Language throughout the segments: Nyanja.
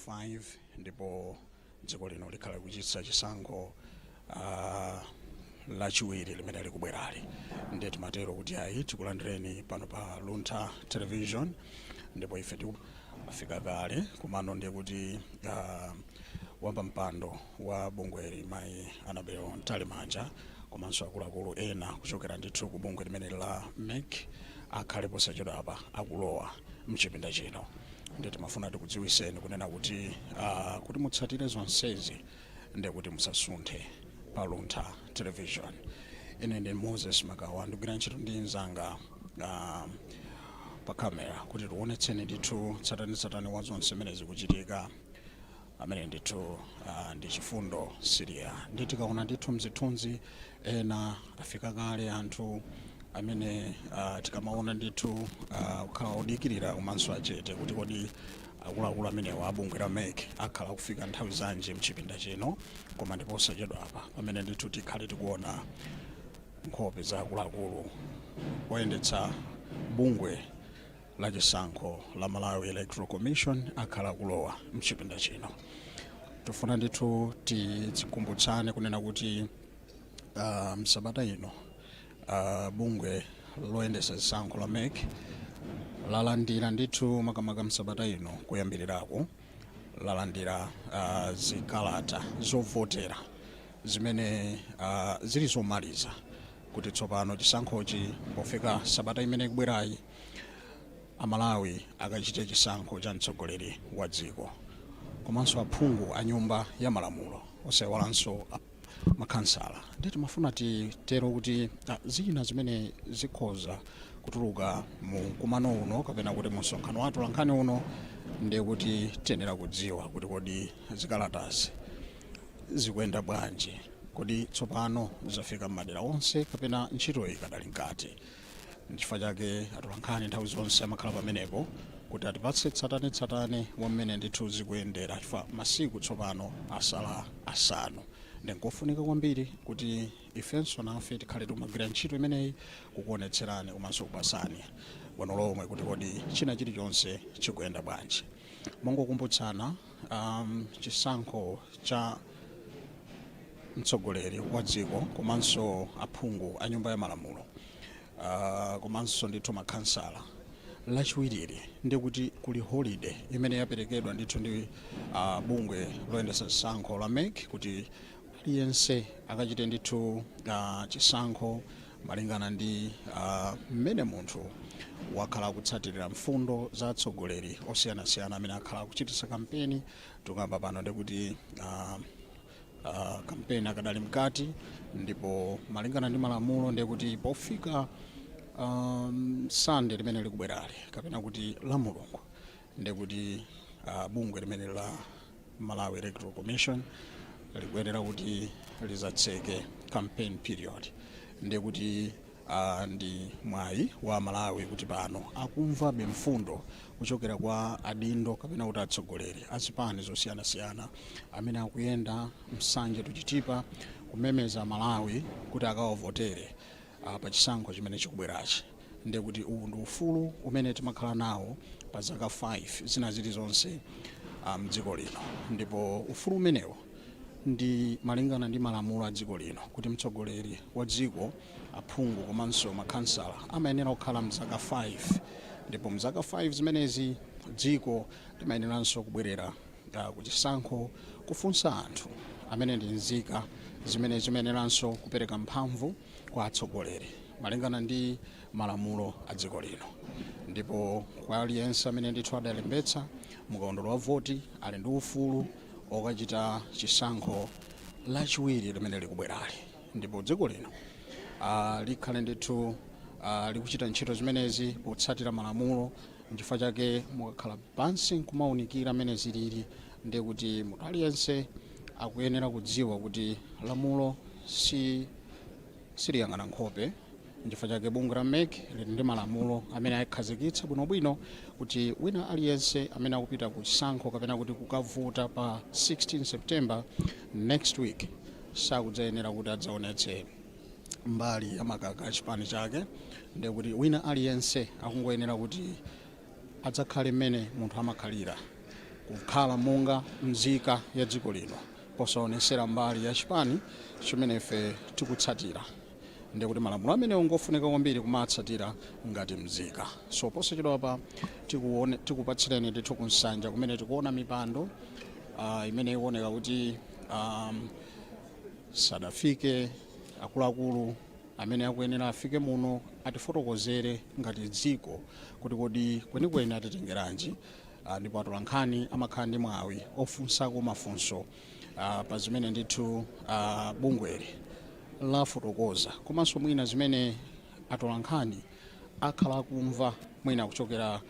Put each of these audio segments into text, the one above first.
5 ndipo dziko lino likhala kuchitsa chisankho lachiwiri limene likubwerali. Ndiye timatero kuti ayi tikulandireni pano pa Luntha television ndipo ife afika kale kumano ndiye kuti wamba mpando wa bungweli mayi Anabel Ntalimanja komanso akuluakulu ena kuchokera ndithu ku bungwe limene la MEC akhale posachedwa apa akulowa mchipinda chino. Ndiye timafuna tikudziwiseni kunena kuti kuti mutsatire zonsezi ndiye kuti musasunthe pa Luntha television. Ine ndi Moses Magawa ndikugwira ntchito ndi nzanga pa kamera kuti tiwonetseni ndithu tsatanetsatane wa zonse zimene zikuchitika amene ndithu ndi chifundo Syria. Ndi tikaona ndithu mzithunzi ena afika kale anthu amene tikamaona ndithu kukhala odikirira komanso achete kuti kodi akuluakulu amenewa abungwe la MEC akhala kufika nthawi zanji mchipinda chino, koma ndipo posachedwa apa pamene ndithu tikhale tikuona nkhope za akuluakulu oyendetsa bungwe la chisankho la Malawi Electoral Commission akhala kulowa mchipinda chino. Tifuna ndithu tidzikumbutsane kunena kuti msabata ino bungwe loyendetsa chisankho la MEC lalandira ndithu makamaka msabata ino kuyambirirako lalandira zikalata zovotera zimene zili zomaliza kuti tsopano chisankhochi pofika sabata imene ikubwerayi Amalawi akachite chisankho cha mtsogoleri wa dziko komanso aphungu a nyumba ya malamulo osayiwalanso makhansala. Ndiye timafuna titero kuti zina zimene zikhoza kutuluka mu kumano uno kapena kuti msonkhano wathu lankhani uno ndiye kuti tiyenera kudziwa kuti kodi zikalatazi zikuyenda bwanji, kodi tsopano zafika m'madera onse kapena ntchito ikadali nkati. N'chifukwa chake atolankhani nthawi zonse amakhala pamenepo kuti atipatse tsatanetsatane wa mmene ndithu zikuyendera, chifukwa masiku tsopano asala asanu. Ndinkofunika kwambiri kuti ifenso nafe tikhale tumagwira ntchito imeneyi kukuonetserani komanso kupasani bwino lomwe kuti kodi china chilichonse chikuyenda bwanji. Mongokumbutsana chisankho cha mtsogoleri wa dziko komanso aphungu a nyumba ya malamulo komanso ndithu makhansala lachiwiriri ndi kuti kuli holiday imene yaperekedwa ndithu ndi bungwe loyendetsa chisankho la MEC kuti aliyense akachite ndithu chisankho malingana ndi mmene munthu wakhala kutsatirira mfundo za atsogoleri osiyanasiyana amene akhala kuchititsa kampeni. Tukamba pano ndi kuti kampeni akadali mkati ndipo malingana ndi malamulo ndiye kuti pofika Sunday limene likubwerali kapena kuti la Mulungu ndiye kuti bungwe limene la Malawi Electoral Commission likuyenera kuti lizatseke campaign period. Ndiye kuti ndi mwayi wa Malawi kuti pano akumva mfundo kuchokera kwa adindo kapena kuti atsogoleri azipani zosiyanasiyana amene akuyenda msanje tuchitipa kumemeza Malawi kuti akawavotere pa chisankho chimene chikubwerachi. Ndiye kuti uwu ndi ufulu umene timakhala nawo pa zaka 5 zina zilizonse mdziko lino, ndipo ufulu umenewo ndi malingana ndi malamulo a dziko lino kuti mtsogoleri wa dziko, aphungu komanso makhansala amayenera kukhala mzaka 5, ndipo mzaka 5 zimenezi dziko limayeneranso kubwerera ku chisankho kufunsa anthu amene ndi nzika zimene zimayeneranso kupereka mphamvu kwa atsogoleri malingana ndi malamulo a dziko lino. Ndipo kwa aliyense amene ndithu adalembetsa mukawundula wa voti ali ndi ufulu okachita chisankho lachiwiri limene likubwerali. Ndipo dziko lino likhale ndithu likuchita ntchito zimenezi potsatira malamulo. N'chifukwa chake mukakhala pansi kumaunikira amene zilili ndiye kuti munthu aliyense akuyenera kudziwa kuti lamulo siliyang'ana nkhope. N'chifukwa chake bungwe la MEC lili ndi malamulo amene akhazikitsa bwinobwino kuti wina aliyense amene akupita ku chisankho kapena kuti kukavota pa 16 September next week sakudzayenera kuti adzaonetse mbali ya makaka chipani chake. Ndiye kuti wina aliyense akungoyenera kuti adzakhale mmene munthu amakhalira kukhala monga nzika ya dziko lino posaonesera mbali ya chipani chimene ife tikutsatira. Ndiye kuti malamulo amene ngofunika kwambiri kumatsatira ngati mzika. So posachedwa pa tikupatsireni ndithu kunsanja kumene tikuona mipando imene ikuoneka kuti sadafike akuluakulu amene akuyenera afike muno atifotokozere ngati dziko kuti kodi kwenikweni atitengeranji, ndipo atolankhani amakhala ndi mwawi ofunsako mafunso pa zimene ndithu bungweli lafotokoza, komanso mwina zimene atolankhani akhala kumva mwina kuchokera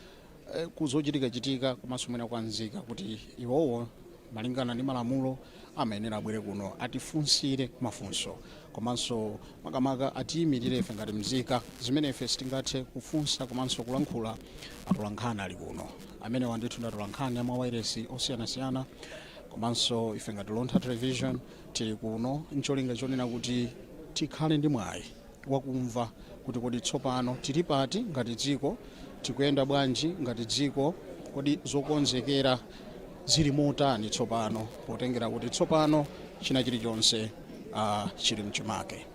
kuzochitika komanso mwina kwa nzika, kuti iwowo malingana ndi malamulo amayenera abwere kuno atifunsire mafunso, komanso makamaka atiyimirire ife ngati mzika zimene ife sitingathe kufunsa komanso kulankhula atolankhani ali kuno. Amene wandithu ndi atolankhani amawairesi osiyanasiyana, komanso ife ngati Luntha Television tili kuno ncholinga chonena kuti tikhale ndi mwayi wakumva kuti kodi tsopano tili pati ngati dziko, tikuyenda bwanji ngati dziko, kodi zokonzekera zili motani tsopano, potengera kuti tsopano china chilichonse chili mchimake.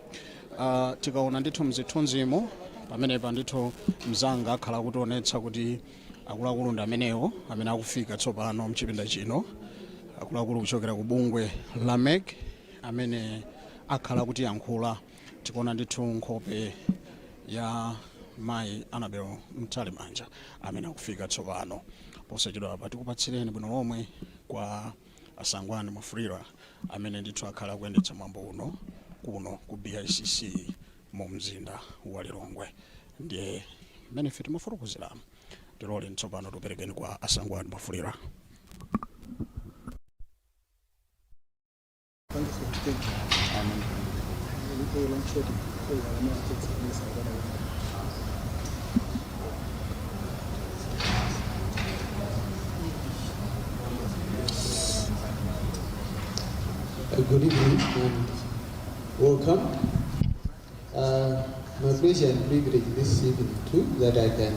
Tikaona ndithu mzithunzimo pamenepa ndithu mzanga akhala kutionetsa kuti akuluakulu ndi amenewo amene akufika tsopano mchipinda chino, akuluakulu kuchokera ku bungwe la MEC amene akhala kuti yankhula. Tikuona ndithu nkhope ya Mayi Annabel Mtalimanja amene akufika tsopano. Posachedwa pa tikupatsireni bwino lomwe kwa asangwani mafulira amene ndithu akhala kuyendetsa mwambo uno kuno ku BICC mu mzinda wa Lilongwe. Ndiye mmene ife timafotokozera tilole tsopano tuperekeni kwa asangwani mafulira. Good evening and welcome. My pleasure and privilege this evening too that I can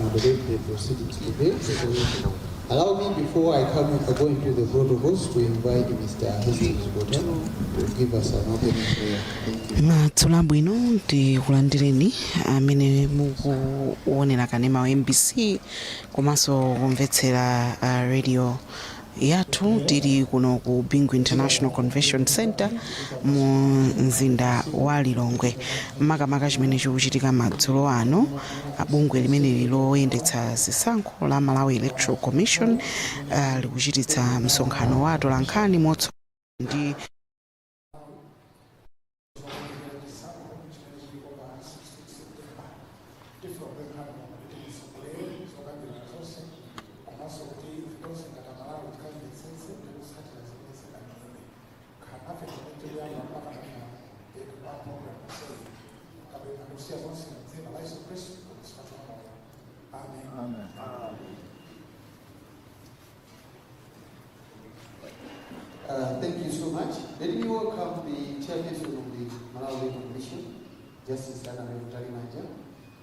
moderate the proceedings today. So allow me, before I go into the protocols, to invite Mr. Hastings Bota to give us an opening prayer. Matsula bwino tikulandireni amene mukuonera kanema wa MBC komanso kumvetsera radio yathu tili kuno ku Bingu International Convention Center mu mzinda wa Lilongwe. Makamaka chimene chikuchitika madzulo ano, bungwe limene liloyendetsa zisankho la Malawi Electoral Commission likuchititsa msonkhano wa atolankhani motso ndi Thank you so much. Let me welcome the chairperson of the Malawi Commission, Justice Annabel Mtalimanja,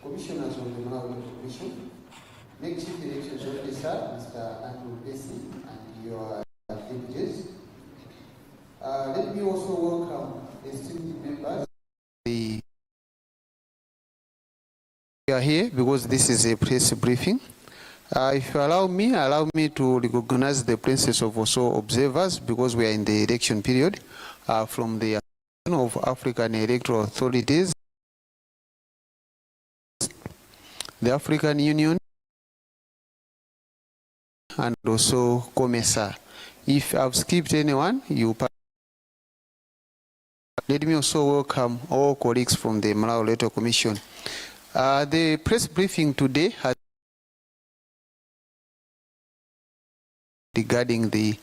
commissioners of the Malawi Commission, next Chief Elections Officer, Mr. Andrew Bessie, and your deputies. Let me also welcome esteemed members. We are here because this is a press briefing. If you allow me to recognize the presence of also observers, because we are in the election period, from the Association of African Electoral Authorities, the African Union, and also COMESA. If I've skipped anyone, let me also welcome all colleagues from the Malawi Electoral Commission. The press briefing today has regarding the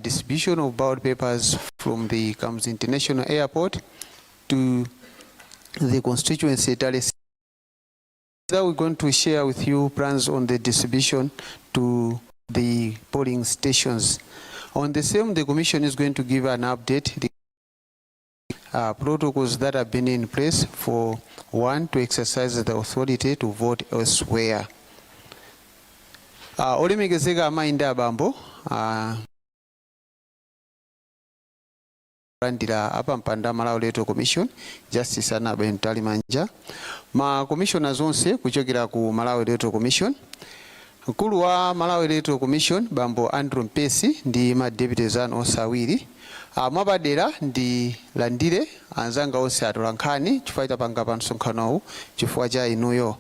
distribution of ballot papers from the Kamsi International Airport to the constituency. Now we're going to share with you plans on the distribution to the polling stations. On the same, the Commission is going to give an update, the protocols that have been in place for one to exercise the authority to vote elsewhere. Olemekezeka amayi ndi abambo landira apa mpanda Malawi Electoral Commission Justice Anabe Ntalimanja ma commissioners onse kuchokera ku Malawi Electoral Commission. Mkulu wa Malawi Electoral Commission bambo Andrew Mpesi ndi ma deputies onse awiri. Mwapadera ndi landire anzanga onse atolankhani chifukwa panga pa msonkhanowu chifukwa cha inuyo.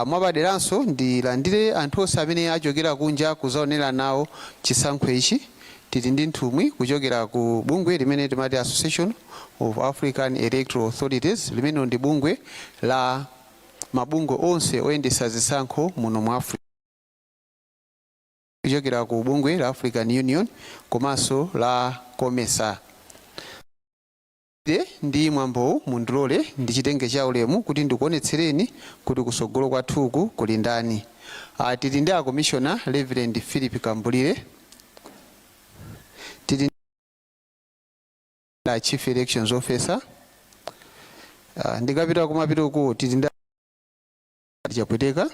Mwapaderanso ndi landire anthu onse amene achokera kunja kuzaonera nawo chisankho ichi. Tili ndi nthumwi kuchokera ku bungwe limene timati Association of African Electoral Authorities, limene ndi bungwe la mabungwe onse oyendesa zisankho muno mu Africa. Kuchokera ku bungwe la African Union komanso la COMESA. Ndi mwambo mundilole ndi chitenge cha ulemu kuti ndikuonetsereni kuti kusogolo kwathuku kuli ndani. Tili ndi a Commissioner Reverend Philip Kambulire. Tili ndi Chief Elections Officer. Ndikapita kumapitoko tili ndi chapweteka.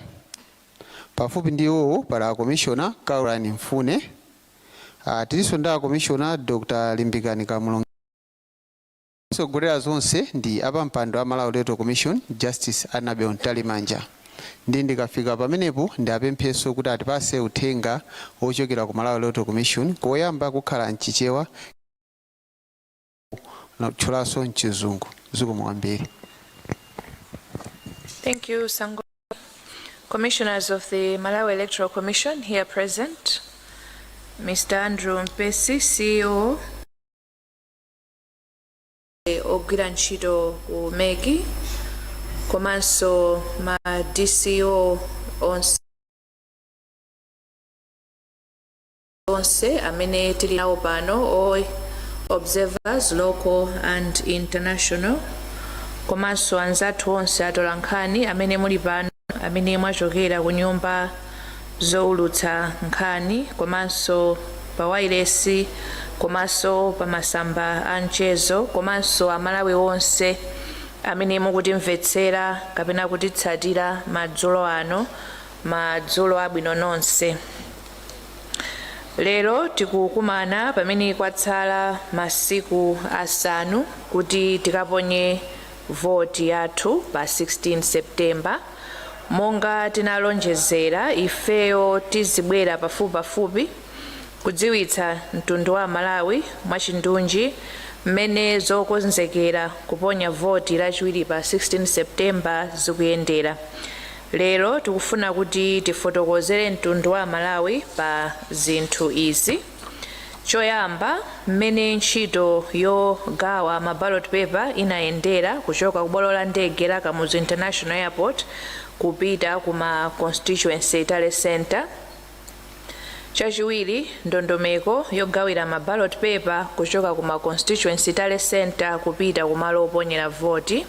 Pafupi ndiwo para Commissioner Caroline Mfune. Tilinso ndi a Commissioner Dr. Limbikani Kamulongo. Sogolera zonse ndi apa mpando wa Malawi Electoral Commission Justice Anabe Ntalimanja. Ndikafika pamenepo ndi apempheso kuti atipase uthenga ochokera ku Malawi Electoral Commission koyamba kukhala mchichewa na kutchulaso mchizungu. Zikomo kwambiri. Thank you, Sango. Commissioners of the Malawi Electoral Commission here present. Mr. Andrew Mpesi, CEO. Ogwira ntchito ku Megi. Komanso ma DCO onse amene tili nawo pano, observers local and international. Komanso anzathu onse atolankhani amene muli pano, amene mwachokera ku nyumba zowulutsa nkhani, komanso pa wailesi, komanso pa masamba a mchezo, komanso amalawi onse amene mukutimvetsera kapena kutitsatira madzulo ano, madzulo abwino nonse. Lero tikukumana pamene kwatsala masiku asanu kuti tikaponye voti yathu pa 16 September. Monga tinalonjezera, ifeyo tizibwera pafupi kudziwitsa mtundu wa Malawi mwachindunji mmene zokonzekera kuponya voti lachiwiri pa 16 September zikuyendera. Lero tikufuna kuti tifotokozere mtundu wa Malawi pa zinthu izi. Choyamba, mmene ntchito yogawa ma ballot paper inayendera kuchoka ku bwalo la ndege la Kamuzu International Airport kupita kuma constituency tale center. Chachiwiri, ndondomeko yogawira ma ballot paper kuchoka kuma constituency tale center kupita kumalo oponyera voti.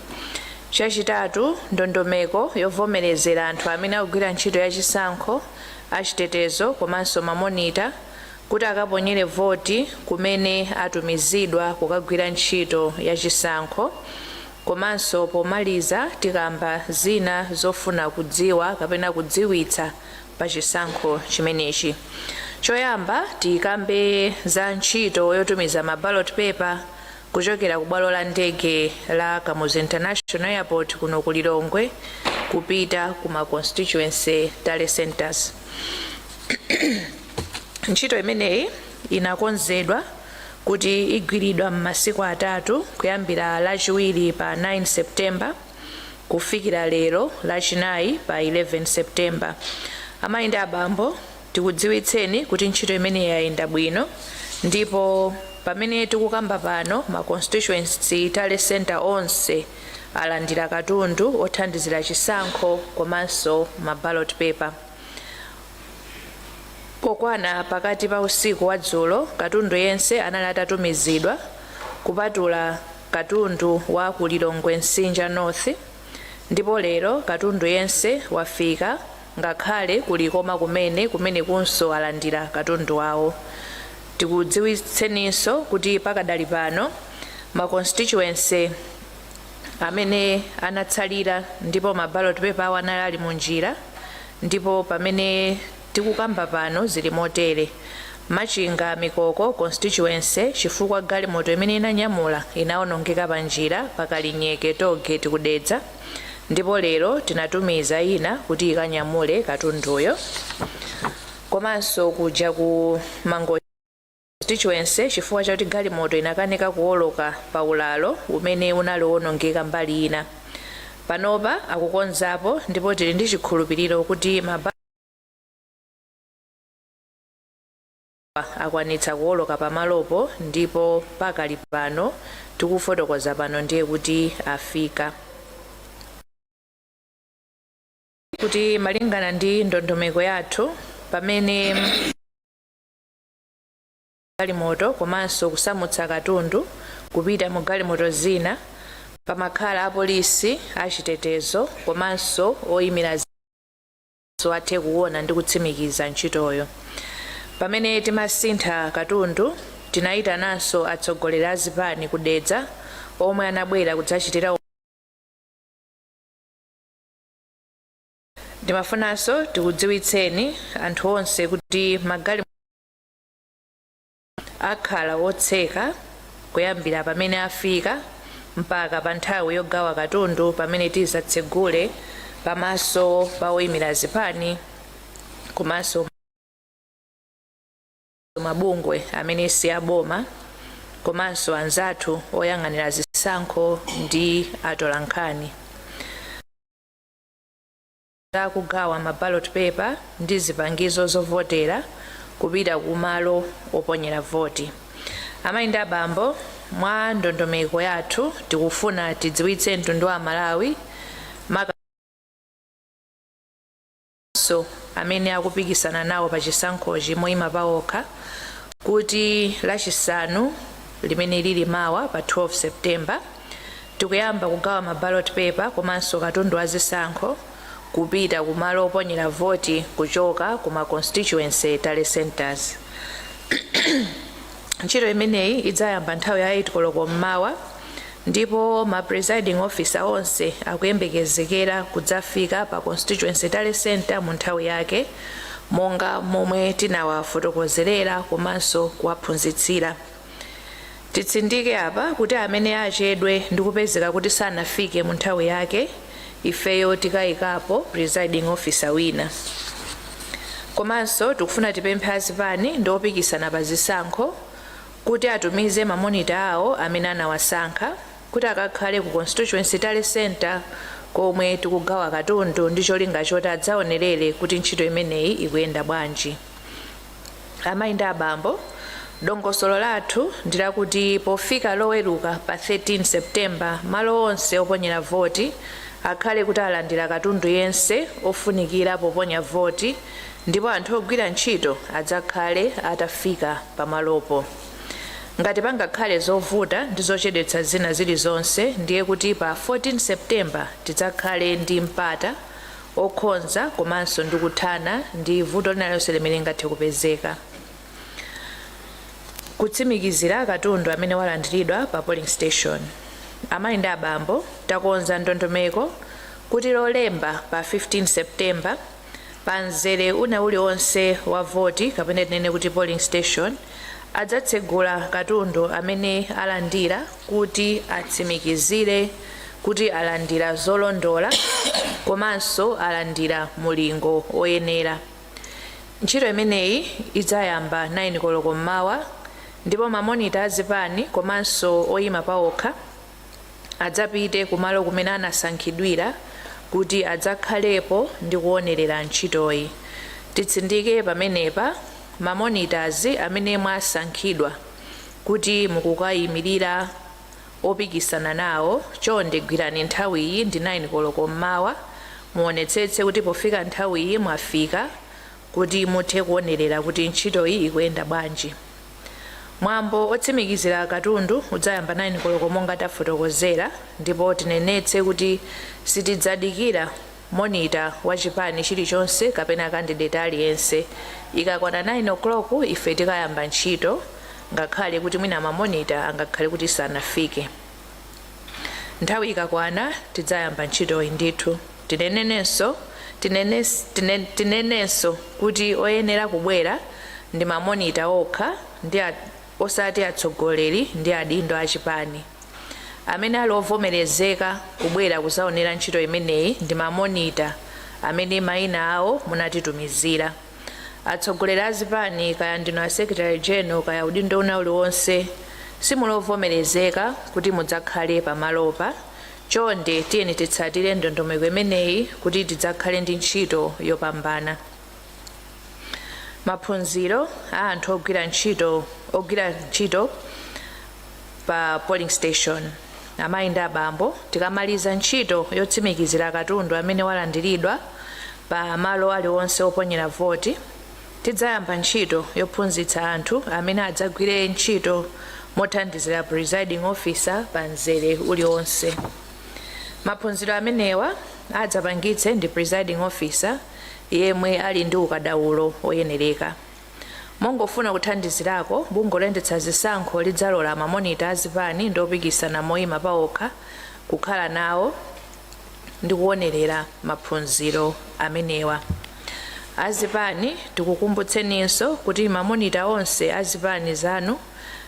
Chachitatu, ndondomeko yovomerezera anthu amene akugwira ntchito ya chisankho, achitetezo komanso mamonita kuti akaponyere voti kumene atumizidwa kukagwira ntchito ya chisankho. Komanso pomaliza tikamba zina zofuna kudziwa kapena kudziwitsa pa chisankho chimenechi. Choyamba, tikambe za ntchito yotumiza ma ballot paper kuchokera ku bwalo la ndege la Kamuzu International Airport kuno ku Lilongwe kupita kuma constituency tale centers. Ntchito imeneyi inakonzedwa kuti igwiridwa m'masiku atatu kuyambira lachiwiri pa 9 September kufikira lero lachinayi pa 11 September. Amayi ndi abambo, tikudziwitseni kuti ntchito imeneyi yayenda bwino, ndipo pamene tikukamba pano ma constituency tale center onse alandira katundu othandizira chisankho komanso ma ballot paper. Kokwana pakati pa usiku wa dzulo, katundu yense anali atatumizidwa kupatula katundu wa ku Lilongwe Nsinja North, ndipo lero katundu yense wafika ngakhale kulikoma kumene kunso alandira katundu wawo. Tikudziwitseninso kuti pakadali pano ma constituency amene anatsalira ndipo ma ballot paper awo anali ali munjira, ndipo pamene tikukamba pano zili motere: Machinga Mikoko constituency chifukwa galimoto imene inanyamula inaonongeka pa njira pakalinyeke togeti kudedza, ndipo lero tinatumiza ina kuti ikanyamule katunduyo. Komanso kuja ku Mango constituency chifukwa chakuti galimoto inakanika kuwoloka pa ulalo umene unali wonongeka mbali ina. Panopa akukonzapo ndipo tili ndi chikhulupiriro kuti akwanitsa kuwoloka pamalopo, ndipo pakali pano tikufotokoza pano ndiye kuti afika. Kuti malingana ndi ndondomeko yathu pamene galimoto komanso kusamutsa katundu kupita mu galimoto zina pamakhala apolisi achitetezo komanso oyimira athe kuona ndi kutsimikiza ntchitoyo. Pamene timasintha katundu tinayitananso atsogoleri a zipani kudedza omwe anabwera kudzachitira. Ndimafunanso tikudziwitseni anthu onse kuti magalimoto akhala wotseka kuyambira pamene afika mpaka pa nthawi yogawa katundu pamene tizatsegule pamaso pa oyimira zipani komanso mabungwe amene si aboma komanso anzathu oyang'anira zisankho ndi atolankhani. Kugawa ma ballot paper ndi zipangizo zovotera kupita kumalo oponyera voti. Amayi ndi abambo, mwa ndondomeko yathu tikufuna tidziwitse mtundu wa Malawi makamaka amene akupikisana nawo pa chisankhochi moyima pawokha kuti lachisanu limene lili mawa pa 12 September tikuyamba kugawa ma ballot paper komanso katundu wa zisankho kupita kumalo oponyera voti kuchoka kuma constituency tale centers. Ntchito imeneyi idzayamba nthawi ya 8 koloko mmawa, ndipo ma presiding officer onse akuyembekezekera kudzafika pa constituency tale center mu nthawi yake monga momwe tinawafotokozerera komanso kuwaphunzitsira. Titsindike apa kuti amene achedwe ndi kupezeka kuti sanafike mu nthawi yake ifeyo tikayikapo presiding officer wina. Komanso tikufuna tipemphe azipani ndi opikisana pa zisankho kuti atumize mamonita awo amene anawasankha kuti akakhale ku constituency tale center komwe tikugawa katundu ndi cholinga choti adzaonerere kuti ntchito imeneyi ikuyenda bwanji. Amayi ndi abambo, dongosolo lathu ndilakuti pofika loweruka pa 13 September malo onse oponyera voti akhale kuti alandira katundu yense ofunikira poponya voti, ndipo anthu ogwira ntchito adzakhale atafika pamalopo. Ngati pangakhale zovuta ndi zochedwetsa zina zilizonse, ndiye kuti pa 14 September tidzakhale ndi mpata okhonza komanso ndi kuthana ndi vuto linalonse limene lingathe kupezeka. Kutsimikizira katundu amene walandiridwa pa polling station. Amayi ndi abambo, takonza ndondomeko kuti lolemba pa 15 September pa mzere una uliwonse wa voti kapena tinene kuti polling station adzatsegula katundu amene alandira kuti atsimikizire kuti alandira zolondola komanso alandira mulingo oyenera. Ntchito imeneyi idzayamba 9 koloko mmawa, ndipo mamonita azipani komanso oyima pawokha adzapite kumalo kumene anasankhidwira kuti adzakhalepo ndi kuonerera ntchitoyi. Titsindike pamenepa mamonitors amene mwasankhidwa kuti mukukayimirira opikisana nawo, chonde gwirani nthawi iyi ndi 9 koloko mmawa, muonetsetse kuti pofika nthawi iyi mwafika kuti muthe kuonerera kuti ntchitoyi ikuyenda bwanji. Mwambo otsimikizira katundu udzayamba 9 koloko monga tafotokozera, ndipo tinenetse kuti sitidzadikira monita wa chipani chilichonse kapena candidate aliyense. Ikakwana 9 o'clock ife tikayamba ntchito, ngakhale kuti mwina mamonita angakhale kuti sanafike. Nthawi ikakwana tidzayamba ntchito ndithu. Tinenenenso tinenenso kuti oyenera kubwera ndi mamonita okha ndi osati atsogoleri ndi adindo achipani. Amene ali ovomerezeka kubwera kuzaonera ntchito imeneyi ndi mamonita amene mayina awo munatitumizira. Atsogoleri azipani kaya ndino a Secretary General kaya udindo una uliwonse simulovomerezeka kuti mudzakhale pamalopa. Chonde tiyeni titsatire ndondomeko imeneyi kuti tidzakhale ndi ntchito yopambana. Maphunziro a anthu ogwira ntchito pa polling station. Amayi ndi abambo, tikamaliza ntchito yotsimikizira katundu amene walandiridwa pa malo aliwonse oponyera voti, tidzayamba ntchito yophunzitsa anthu amene adzagwire ntchito mothandizira presiding officer pa mzere uliwonse. Maphunziro amenewa adzapangitse ndi presiding officer yemwe ali ndi ukadaulo oyenereka. Mongofuna kuthandizirako, bungwe loyendetsa zisankho lidzalola mamonita azipani ndi opikisana moyima paokha kukhala nawo ndi kuonerera maphunziro amenewa. Azipani tikukumbutseninso kuti mamonita onse azipani zanu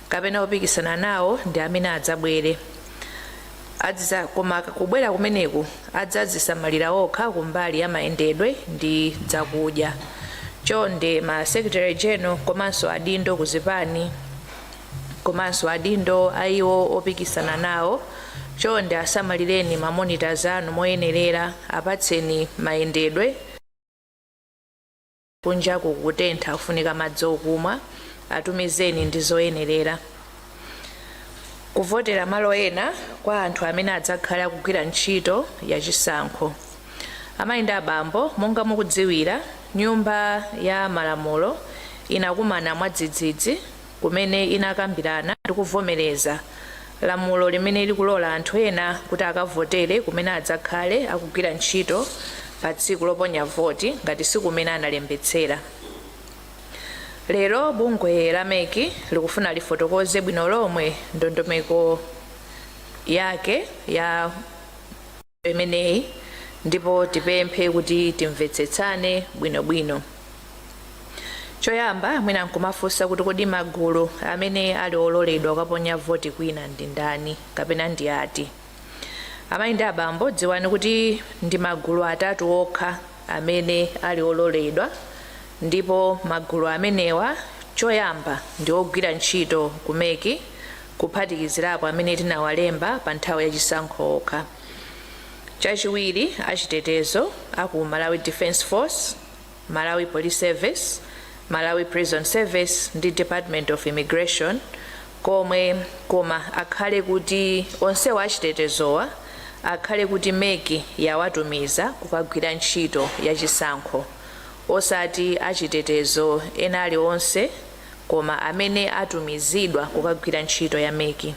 kapena opikisana nawo ndi amene adzabwere. Koma kubwera kumeneku adzazisamalira okha kumbali ya mayendedwe ndi zakudya. Chonde ma Secretary General komanso adindo kuzipani komanso adindo aiwo opikisana nawo, chonde asamalireni mamonita zanu moyenerera, apatseni mayendedwe. Kunja kukutentha kufunika madzi okumwa, atumizeni ndi zoyenerera. Kuvotera malo ena kwa anthu amene adzakhala kugwira ntchito yachisankho. Amayi ndi abambo, monga mukudziwira, nyumba ya malamulo inakumana mwadzidzidzi kumene inakambirana ndi kuvomereza lamulo limene likulola anthu ena kuti akavotere kumene adzakhale akugwira ntchito pa tsiku loponya voti ngati siku kumene analembetsera. Lero bungwe la MEC likufuna lifotokoze bwino lomwe ndondomeko yake ya imeneyi, ndipo tipemphe kuti timvetsetsane bwinobwino. Choyamba mwina nkumafunsa kuti kodi magulu amene ali ololedwa kukaponya voti kwina ndi ndani kapena ndi ati. Amayi ndi abambo, dziwani kuti ndi magulu atatu okha amene ali ololedwa, ndipo magulu amenewa choyamba ndi ogwira ntchito ku MEC kuphatikizirapo amene tinawalemba pa nthawi yachisankho okha. Chachiwiri achitetezo aku Malawi Defence Force, Malawi Police Service, Malawi Prison Service ndi Department of Immigration, koma akhale kuti onsewa achitetezowa akhale kuti MEC yawatumiza kukagwira ntchito yachisankho, osati achitetezo ena aliwonse koma amene atumizidwa kukagwira ntchito ya MEC.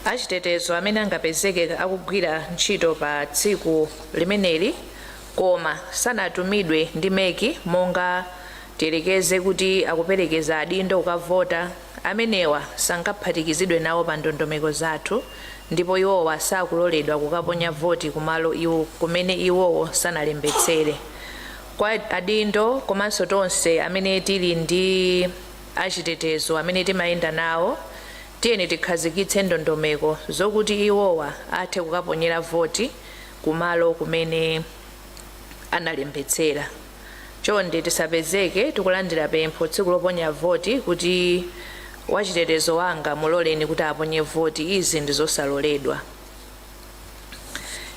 Achitetezo amene angapezeke akugwira ntchito pa tsiku limeneli koma sanatumidwe ndi MEC, monga tiyerekeze kuti akuperekeza adindo kukavota, amenewa sangaphatikizidwe nawo pa ndondomeko zathu, ndipo iwowa sakuloledwa kukaponya voti kumalo iwo kumene iwowo sanalembetsere. Kwa adindo komanso tonse amene tili ndi achitetezo amene timayenda nawo, tiyeni tikhazikitse ndondomeko zokuti iwowa athe kukaponyera voti kumalo kumene analembetsera. Chonde tisapezeke tikulandira pempho tsiku loponya voti kuti wachitetezo wanga muloleni kuti aponye voti. Izi ndi zosaloledwa.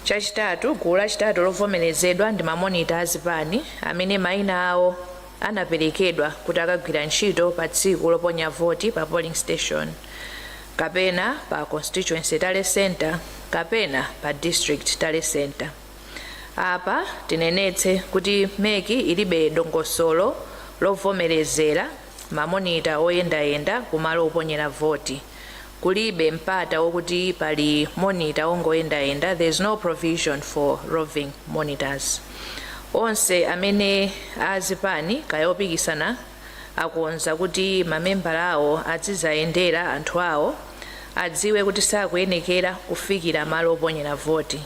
Chachitatu, gulu lachitatu lovomerezedwa ndi mamonita azipani amene mayina awo anaperekedwa kuti akagwira ntchito pa tsiku loponya voti pa polling station, kapena pa constituency tale center, kapena pa district tale center. Apa tinenetse kuti MEC ilibe dongosolo lovomerezera mamonita oyendayenda kumalo oponyera voti. Kulibe mpata wokuti pali monitor ongoyendayenda. There is no provision for roving monitors. Onse amene azipani kaya opikisana akonza kuti mamembala awo azizayendera anthu awo adziwe kuti sakuyenekera kufikira malo oponyera voti.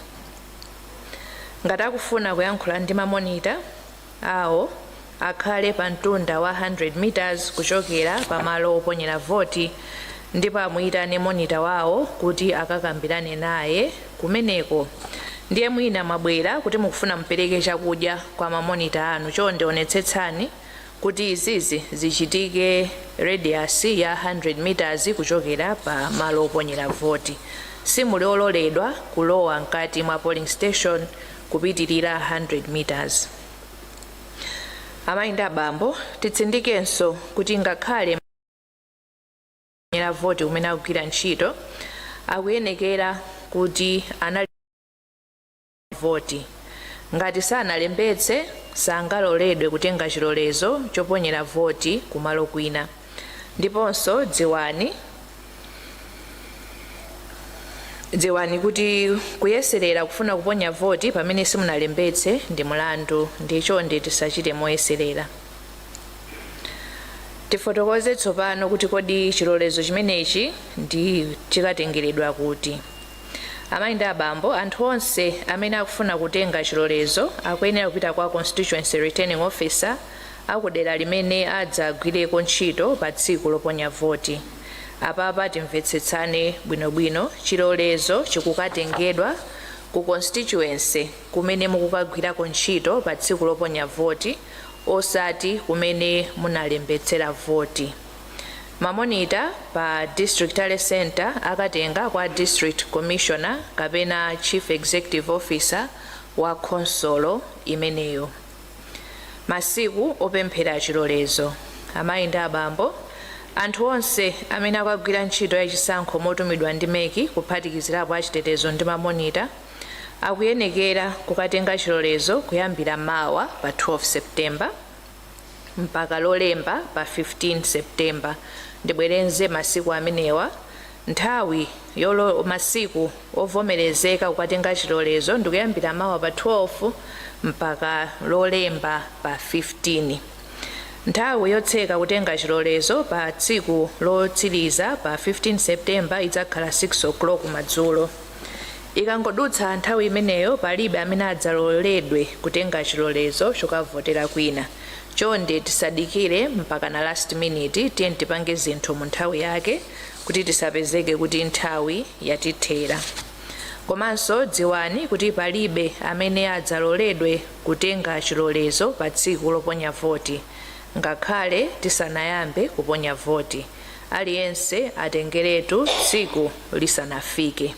Ngati akufuna kuyankhula ndi mamonita awo akhale pa mtunda wa 100 meters kuchokera pa malo oponyera voti, ndipo amuyitane monita wawo kuti akakambirane naye kumeneko. Ndiye mwina mwabwera kuti mukufuna mupereke chakudya kwa mamonita anu, chonde onetsetsani kuti izizi zichitike radius ya 100 meters kuchokera pa malo oponyera voti. Simuli ololedwa kulowa mkati mwa polling station kupitirira 100 meters. Amayi ndi abambo, titsindikenso kuti ngakhale oponyera voti umene akugwira ntchito akuyenekera kuti analembetse voti. Ngati sanalembetse sangaloledwe kutenga chilolezo choponyera voti kumalo kwina. Ndiponso dziwani kuti kuyeserera kufuna kuponya voti pamene simunalembetse ndi mulandu, ndi chonde tisachite moyeserera. Tifotokoze tsopano kuti kodi chilolezo chimenechi ndi chikatengeredwa kuti. Amayi ndi abambo, anthu onse amene akufuna kutenga chilolezo akuyenera kupita kwa constituency returning officer akudera limene adzagwireko ntchito pa tsiku loponya voti. Apapa timvetsetsane bwinobwino, chilolezo chikukatengedwa ku constituency kumene mukukagwirako ntchito pa tsiku loponya voti, osati kumene munalembetsera voti. Mamonita pa district center akatenga kwa district commissioner kapena chief executive officer wa konsolo imeneyo. Masiku opemphera chilolezo. Amayi ndi abambo, anthu onse amene akagwira ntchito yachisankho motumidwa ndi meki kuphatikizirapo achitetezo ndi mamonita akuyenekera kukatenga chilolezo kuyambira mawa pa 12 September mpaka lolemba pa 15 September. Ndibwerenze masiku amenewa. Nthawi masiku ovomerezeka kukatenga chilolezo ndikuyambira mawa pa 12 mpaka lolemba pa 15. Nthawi yotseka kutenga chilolezo pa tsiku lotsiriza pa 15 September idzakhala 6 o'clock madzulo. Ikangodutsa nthawi imeneyo palibe amene adzaloledwe kutenga chilolezo chokavotera kwina. Chonde tisadikire mpaka na last minute, tiye tipange zinthu mu nthawi yake kuti tisapezeke kuti nthawi yatithera. Komanso dziwani kuti palibe amene adzaloledwe kutenga chilolezo pa tsiku loponya voti ngakhale tisanayambe kuponya voti. Aliyense atengeretu tsiku lisanafike.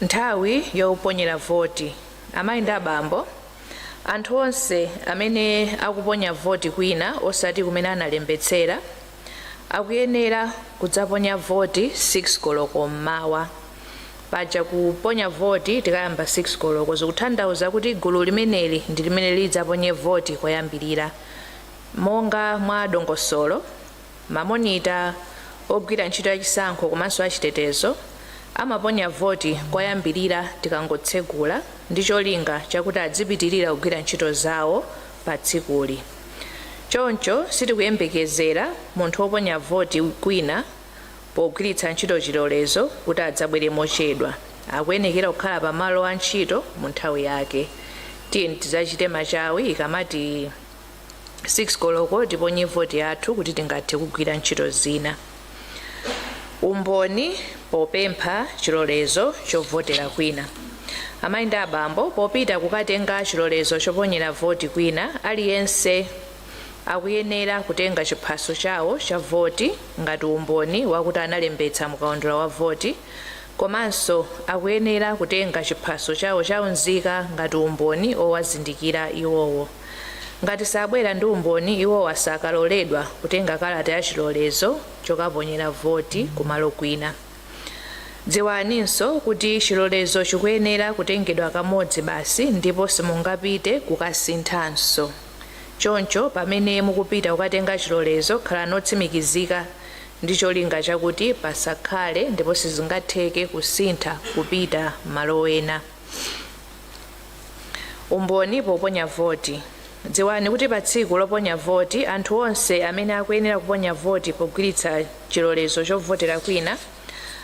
Nthawi yoponyera voti. Amayi ndi abambo, anthu onse amene akuponya voti kwina osati kumene analembetsera akuyenera kudzaponya voti 6 koloko mmawa. Paja kuponya voti tikayamba 6 koloko zikutanthauza kuti gulu limeneli ndi limene lidzaponye voti koyambirira. Monga mwa dongosolo, mamonita ogwira ntchito yachisankho komanso achitetezo amaponya voti koyambirira tikangotsegula ndi cholinga chakuti adzipitirira kugwira ntchito zawo pa tsikuli. Choncho sitikuyembekezera munthu oponya voti kwina pogwiritsa ntchito chilolezo kuti adzabwere mochedwa. Akuyenekera kukhala pa malo a ntchito mu nthawi yake. Tiye tidzachite machawi ikamati 6 koloko tiponye voti yathu kuti tingathe kugwira ntchito zina. Umboni popempha chilolezo chovotera kwina. Amayi ndi abambo, popita kukatenga chilolezo choponyera voti kwina, aliyense akuyenera kutenga chiphaso chawo cha voti ngati umboni wakuti analembetsa mkaundula wa voti, komanso akuyenera kutenga chiphaso chawo cha unzika ngati umboni owazindikira iwowo. Ngati sabwera ndi umboni, iwowa sakaloledwa kutenga kalata ya chilolezo chokaponyera voti kumalo kwina. Dziwaninso kuti chilolezo chikuyenera kutengedwa kamodzi basi ndipo simungapite kukasinthanso. Choncho pamene mukupita kukatenga chilolezo khala notsimikizika ndi cholinga chakuti pasakhale ndipo sizingatheke kusintha kupita malo ena. Umboni poponya voti. dziwani kuti pa tsiku loponya voti anthu onse amene akuyenera kuponya voti pogwiritsa chilolezo chovotera kwina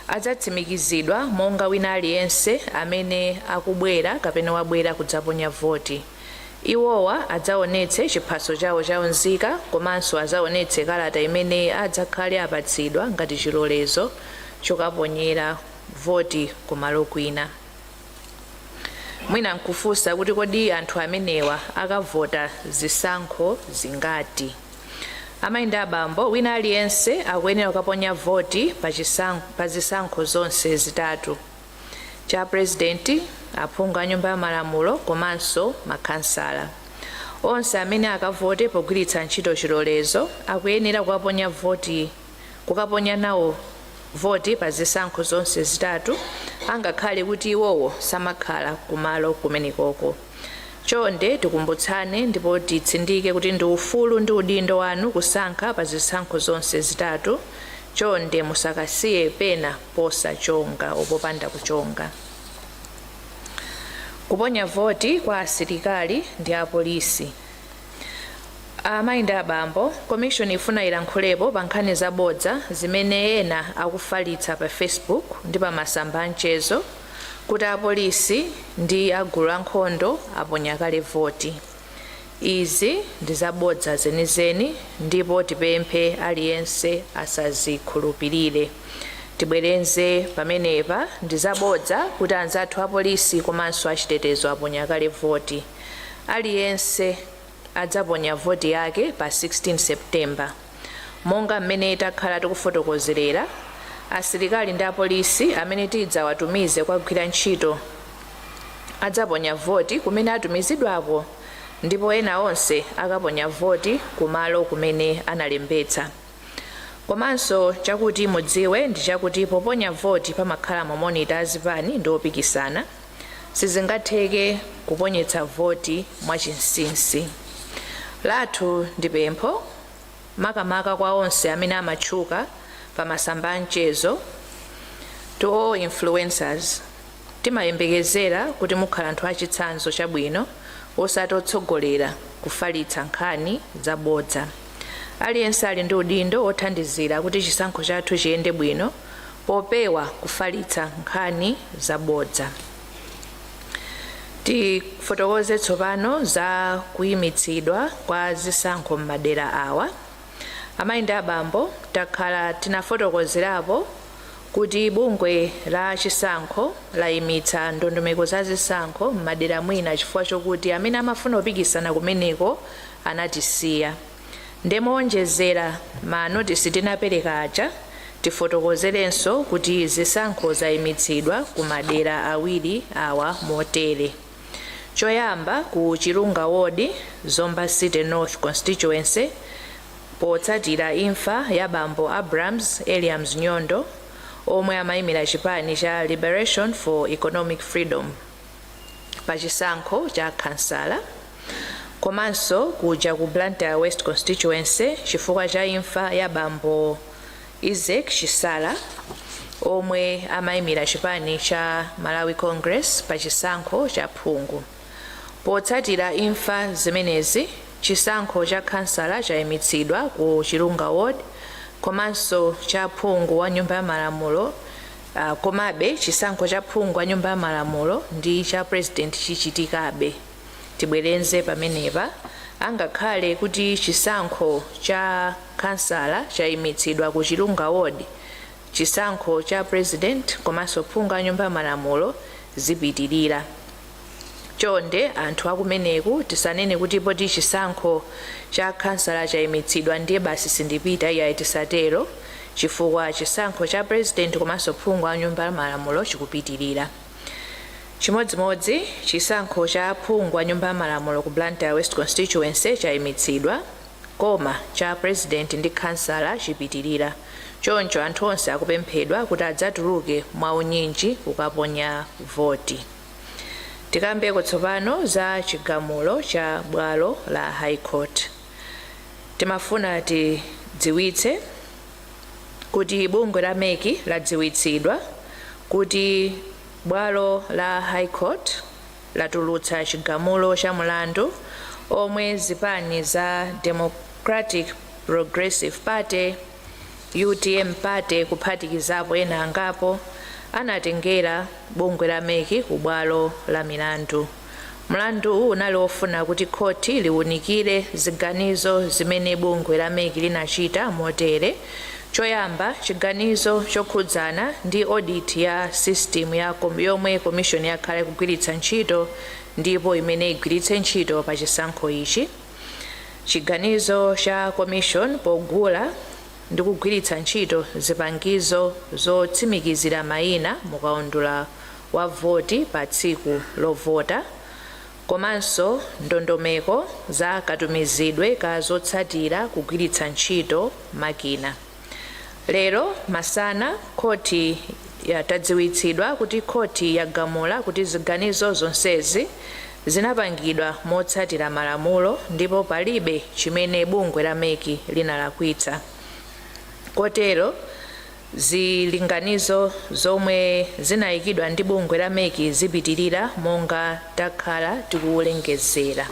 adzatsimikizidwa monga wina aliyense amene akubwera kapena wabwera kudzaponya voti. Iwowa adzaonetse chiphaso chawo chaunzika komanso adzaonetse kalata imene adzakhale apatsidwa ngati chilolezo chokaponyera voti kumalo kwina. Mwina nkufunsa kuti kodi anthu amenewa akavota zisankho zingati. Amayi ndi abambo, wina aliyense akuyenera kukaponya voti pa zisankho zonse zitatu: cha president, aphungu a nyumba ya malamulo komanso makhansala. Onse amene akavote pogwiritsa ntchito chilolezo akuyenera kukaponya nawo voti pa zisankho zonse zitatu, angakhale kuti iwowo samakhala kumalo kumenekoko. Chonde tikumbutsane ndipo titsindike kuti ndi ufulu ndi udindo wanu kusankha pa zisankho zonse zitatu. Chonde musakasiye pena posachonga opopanda kuchonga. Kuponya voti kwa asilikali ndi apolisi. Amayi ndi abambo, komishoni ifuna ilankhulepo pa nkhani zabodza zimene ena akufalitsa pa Facebook ndi pa masamba amchezo kuti apolisi ndi agulu lankhondo aponya kale voti. Izi ndi zabodza zenizeni ndipo tipemphe aliyense asazikhulupirire. Tibwerenze pamenepa ndi zabodza kuti anzathu apolisi komanso achitetezo aponya kale voti. Aliyense adzaponya voti yake pa 16 September. Monga mmene takhala tikufotokozerera, asilikali ndi apolisi amene tidzawatumize kukagwira ntchito adzaponya voti kumene atumizidwapo, ndipo ena onse akaponya voti kumalo kumene analembetsa. Komanso chakuti mudziwe ndi chakuti poponya voti pamakhala mamonita azipani ndi opikisana, sizingatheke kuponyetsa voti mwachinsinsi. Lathu ndi pempho makamaka kwa onse amene amatchuka pa masamba amchezo, to all influencers, timayembekezera kuti mukhala anthu achitsanzo chabwino osati otsogolera kufalitsa nkhani zabodza. Aliyense ali ndi udindo othandizira kuti chisankho chathu chiyende bwino popewa kufalitsa nkhani zabodza. Tifotokoze tsopano za kuyimitsidwa kwa zisankho m'madera awa. Amayi ndi abambo, takhala tinafotokozerapo kuti bungwe la chisankho layimitsa ndondomeko za zisankho m'madera mwina chifukwa chokuti amene amafuna kupikisana kumeneko anatisiya. Ndemowonjezera manotisi tinapereka aja, tifotokozerenso kuti zisankho zayimitsidwa ku madera awiri awa motere. Choyamba ku Chilunga Ward, Zomba City North Constituency, potsatira imfa ya bambo Abrams Eliams Nyondo omwe amayimira chipani cha Liberation for Economic Freedom pa chisankho cha kansala. Komanso kuja ku Luntha West Constituency chifukwa cha imfa ya bambo Isaac Chisala omwe amayimira chipani cha Malawi Congress pa chisankho cha phungu. Potsatira imfa zimenezi, chisankho cha kansala chayimitsidwa ku Chilunga Ward komanso cha phungu wa nyumba ya malamulo. Komabe chisankho cha phungu wa nyumba ya malamulo ndi cha president chichitikabe. Tibwerenze pamenepa, angakhale kuti chisankho cha kansala chayimitsidwa ku Chilunga Ward, chisankho cha president komanso phungu wa nyumba ya malamulo zipitirira. Chonde anthu akumeneku tisanene kuti poti chisankho cha kansala chayimitsidwa ndiye basi sindipita iya tisatero, chifukwa chisankho cha president komanso phungu wa nyumba ya malamulo chikupitirira. Chimodzimodzi, chisankho cha phungu wa nyumba ya malamulo ku Luntha West Constituency chayimitsidwa, koma cha president ndi kansala chipitirira. Choncho anthu onse akupemphedwa kuti adzatuluke mwaunyinji kukaponya voti. Tikambeko tsopano za chigamulo cha bwalo la High Court. Timafuna tidziwitse kuti bungwe la meki ladziwitsidwa kuti bwalo la High Court latulutsa chigamulo cha mulandu omwe zipani za Democratic Progressive Party, UTM Party kuphatikizapo ena angapo anatengera bungwe la MEC ku bwalo la milandu. Mlandu unali ofuna kuti khoti liwunikire ziganizo zimene bungwe la MEC linachita motere. Choyamba, chiganizo chokhudzana ndi audit ya system yomwe commission yakhale kugwiritsa ntchito ndipo imene igwiritse ntchito pa chisankho ichi. Chiganizo cha commission pogula ndi kugwiritsa ntchito zipangizo zotsimikizira mayina mukaundula wa voti pa tsiku lovota, komanso ndondomeko za katumizidwe ka zotsatira kugwiritsa ntchito makina. Lero masana khoti yatadziwitsidwa kuti khoti yagamula kuti ziganizo zonsezi zinapangidwa motsatira malamulo ndipo palibe chimene bungwe la MEC linalakwitsa. Kotero zilinganizo zomwe zinayikidwa ndi bungwe la MEC zipitirira monga takhala tikuwulengezera.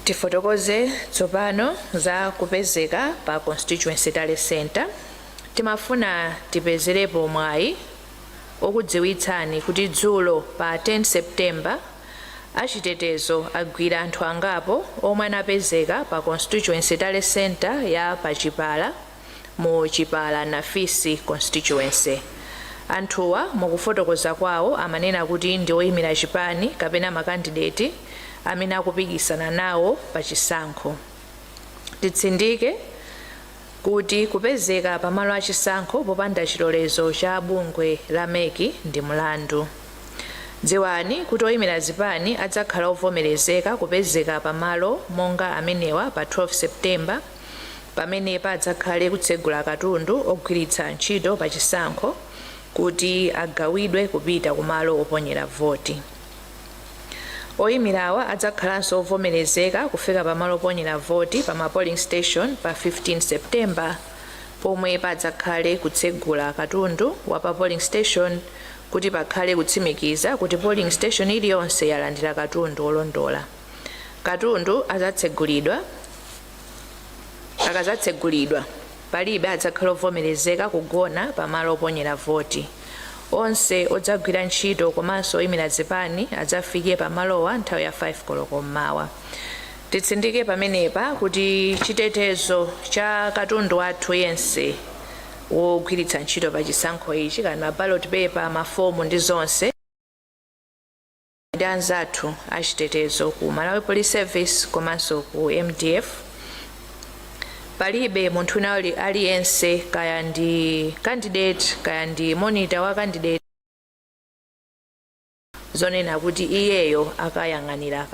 Tifotokoze tsopano za kupezeka pa constituency tale center. Timafuna tipezerepo mwayi okudziwitsani kuti dzulo pa 10 September achitetezo agwira anthu angapo omwe anapezeka pa constituency tale center ya Pachipala mu Chipala Nafisi constituency. Anthuwa mukufotokoza kwawo amanena kuti ndi oyimira chipani kapena makandidate amene akupikisana nawo pa chisankho. Titsindike kuti kupezeka pamalo a chisankho popanda chilolezo cha bungwe la MEC ndi mlandu. Dziwani kuti oyimira zipani adzakhala ovomerezeka kupezeka pamalo monga amenewa pa 12 September pamene padzakhale kutsegula katundu ogwiritsa ntchito pa chisankho kuti agawidwe kupita kumalo oponyera voti. Oyimirawa adzakhalanso ovomerezeka kufika pamalo oponyera voti pa ma polling station pa 15 September pomwe padzakhale kutsegula katundu wa pa polling station kuti pakhale kutsimikiza kuti polling station iliyonse yalandira katundu olondola. Katundu akazatsegulidwa palibe adzakhala ovomerezeka kugona pamalo oponyera voti. Onse odzagwira ntchito komanso oyimira zipani adzafike pamalowa nthawi ya 5 koloko mmawa. Titsindike pamenepa kuti chitetezo cha katundu athu yense wogwiritsa ntchito pa chisankho ichi kana ballot paper, mafomu ndi zonse ndi anzathu achitetezo ku Malawi Police Service komanso ku MDF. Palibe munthu nawo aliyense kaya ndi candidate kaya ndi monitor wa candidate zonena kuti iyeyo akayang'anira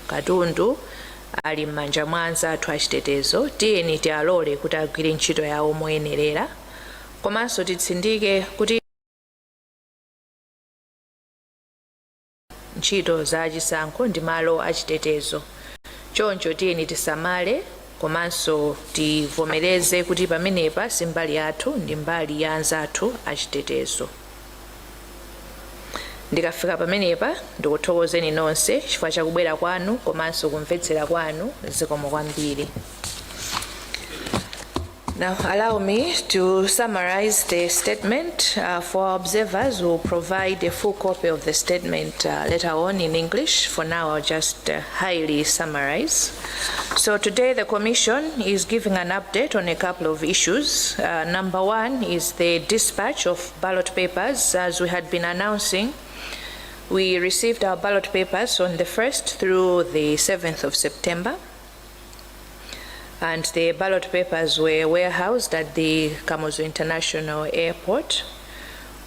katundu ali m'manja mwa anzathu achitetezo. Tiyeni tialole kuti agwire ntchito yawo moyenerera komanso titsindike kuti ntchito za chisankho ndi malo achitetezo. Choncho tiyeni tisamale komanso tivomereze kuti pamenepa si mbali yathu ndi mbali ya anzathu achitetezo. Ndikafika pamenepa ndikuthokozeni nonse chifukwa chakubwera kwanu komanso kumvetsera kwanu. Zikomo kwambiri. Now allow me to summarize the statement for our observers who will provide a full copy of the statement later on in English. For now I'll just highly summarize. So today the Commission is giving an update on a couple of issues. Number one is the dispatch of ballot papers. As we had been announcing, we received our ballot papers on the 1st through the 7th of September. And the ballot papers were warehoused at the Kamuzu International Airport.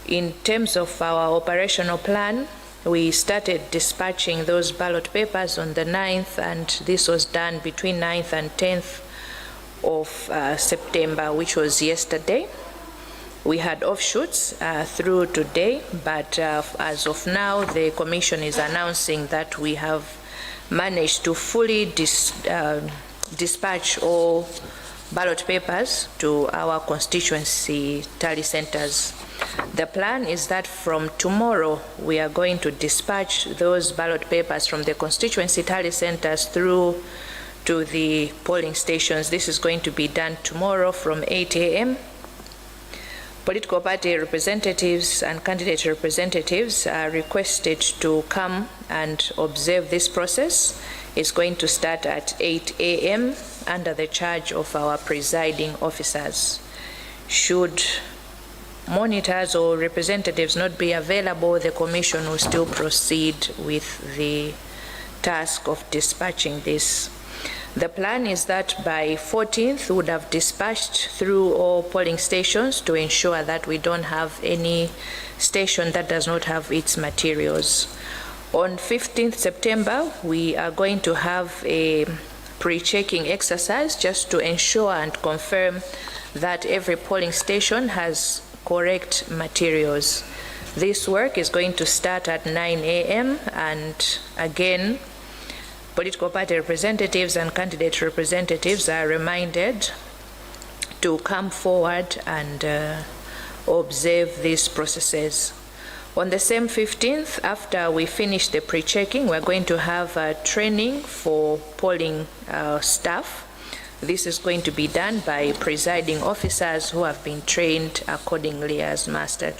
In terms of our operational plan, we started dispatching those ballot papers on the 9th, and this was done between 9th and 10th of September, which was yesterday. We had offshoots through today, but as of now, the Commission is announcing that we have managed to fully dispatch all ballot papers to our constituency tally centers. The plan is that from tomorrow, we are going to dispatch those ballot papers from the constituency tally centers through to the polling stations. This is going to be done tomorrow from 8 a.m. Political party representatives and candidate representatives are requested to come and observe this process. It's going to start at 8 a.m. under the charge of our presiding officers. Should monitors or representatives not be available, the Commission will still proceed with the task of dispatching this. The plan is that by 14th, we would have dispatched through all polling stations to ensure that we don't have any station that does not have its materials. On 15th September, we are going to have a pre-checking exercise just to ensure and confirm that every polling station has correct materials. This work is going to start at 9 a.m. and again, political party representatives and candidate representatives are reminded to come forward and observe these processes. On the same 15th, after we finish the pre-checking, we're going to have a training for polling staff. This is going to be done by presiding officers who have been trained accordingly as master.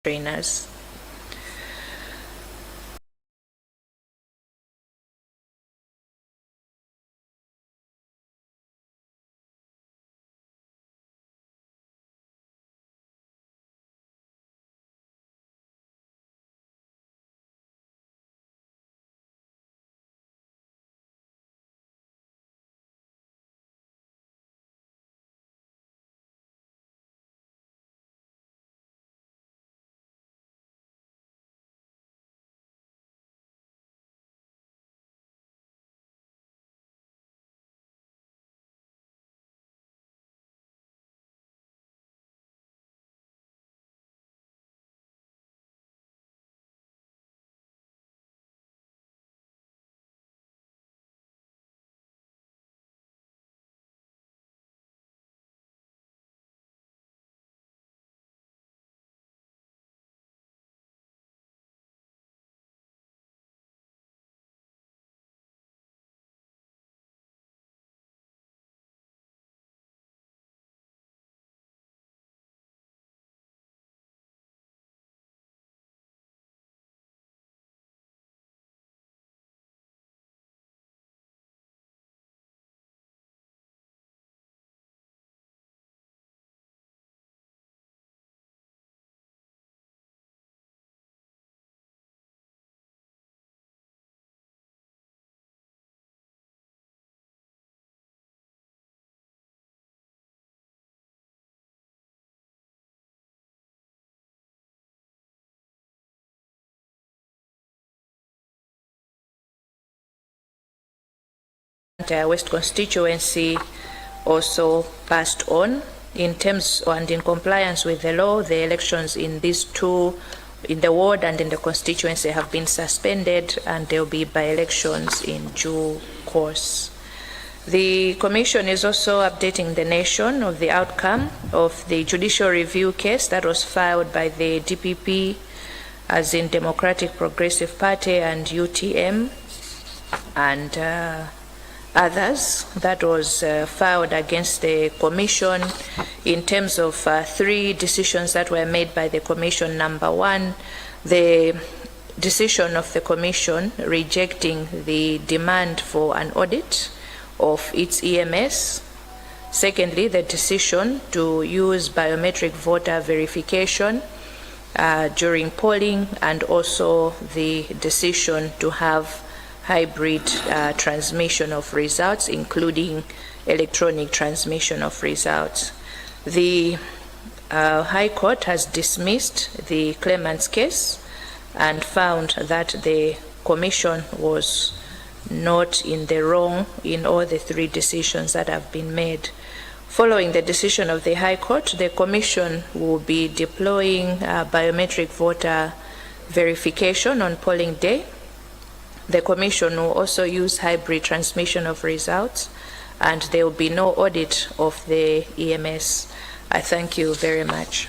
Trainers. West constituency also passed on in terms and in compliance with the law. The elections in these two, in the ward and in the constituency, have been suspended, and there will be by-elections in due course. The Commission is also updating the nation of the outcome of the judicial review case that was filed by the DPP, as in Democratic Progressive Party and UTM, and others, that was filed against the Commission in terms of 3 decisions that were made by the Commission. Number 1, the decision of the Commission rejecting the demand for an audit of its EMS. Secondly, the decision to use biometric voter verification during polling, and also the decision to have hybrid transmission of results, including electronic transmission of results. The High Court has dismissed the claimant's case and found that the Commission was not in the wrong in all the 3 decisions that have been made. Following the decision of the High Court, the Commission will be deploying biometric voter verification on polling day. The Commission will also use hybrid transmission of results, and there will be no audit of the EMS. I thank you very much.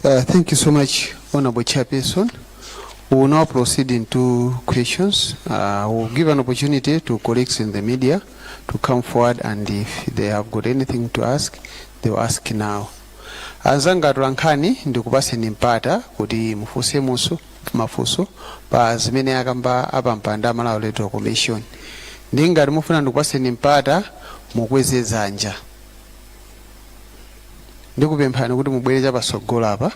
Thank you so much, Honorable Chairperson. We will now proceed into questions. We'll give an opportunity to colleagues in the media to come forward, and if they have got anything to ask, they will ask now. Anzanga tulankhani ndikupaseni mpata kuti mufuse muso mafuso pa zimene akamba apampanda Malawi Electoral Commission. Ndingati mufuna ndikupaseni mpata mukweze dzanja. Ndikupemphani kuti mubwere chapatsogolo apa.